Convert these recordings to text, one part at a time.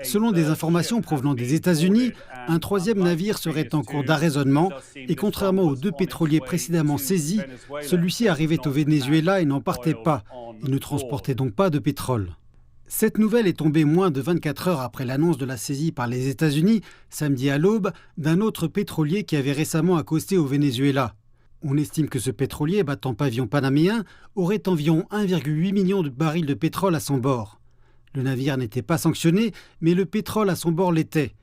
Selon des informations provenant des États-Unis, un troisième navire serait en cours d'arraisonnement et contrairement aux deux pétroliers précédemment saisis, celui-ci arrivait au Venezuela et n'en partait pas. Il ne transportait donc pas de pétrole. Cette nouvelle est tombée moins de 24 heures après l'annonce de la saisie par les États-Unis, samedi à l'aube, d'un autre pétrolier qui avait récemment accosté au Venezuela. On estime que ce pétrolier, battant pavillon panaméen, aurait environ 1,8 million de barils de pétrole à son bord. Le navire n'était pas sanctionné, mais le pétrole à son bord l'était.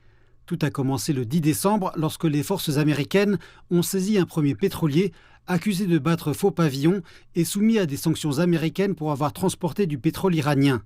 Tout a commencé le 10 décembre lorsque les forces américaines ont saisi un premier pétrolier accusé de battre faux pavillon et soumis à des sanctions américaines pour avoir transporté du pétrole iranien.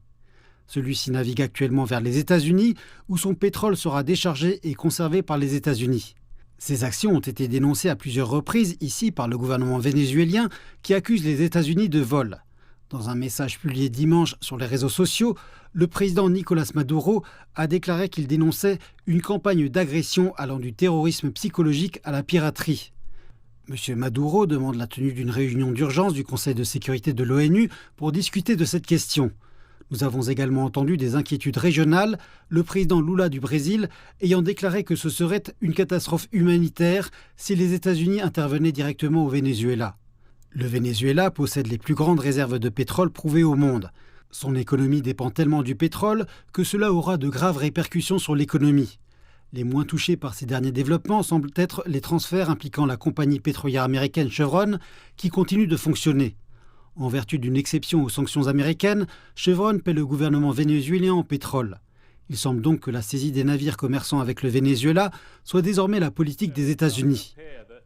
Celui-ci navigue actuellement vers les États-Unis où son pétrole sera déchargé et conservé par les États-Unis. Ces actions ont été dénoncées à plusieurs reprises ici par le gouvernement vénézuélien qui accuse les États-Unis de vol. Dans un message publié dimanche sur les réseaux sociaux, le président Nicolás Maduro a déclaré qu'il dénonçait une campagne d'agression allant du terrorisme psychologique à la piraterie. M. Maduro demande la tenue d'une réunion d'urgence du Conseil de sécurité de l'ONU pour discuter de cette question. Nous avons également entendu des inquiétudes régionales, le président Lula du Brésil ayant déclaré que ce serait une catastrophe humanitaire si les États-Unis intervenaient directement au Venezuela. Le Venezuela possède les plus grandes réserves de pétrole prouvées au monde. Son économie dépend tellement du pétrole que cela aura de graves répercussions sur l'économie. Les moins touchés par ces derniers développements semblent être les transferts impliquant la compagnie pétrolière américaine Chevron qui continue de fonctionner. En vertu d'une exception aux sanctions américaines, Chevron paie le gouvernement vénézuélien en pétrole. Il semble donc que la saisie des navires commerçant avec le Venezuela soit désormais la politique des États-Unis.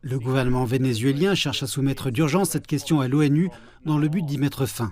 Le gouvernement vénézuélien cherche à soumettre d'urgence cette question à l'ONU dans le but d'y mettre fin.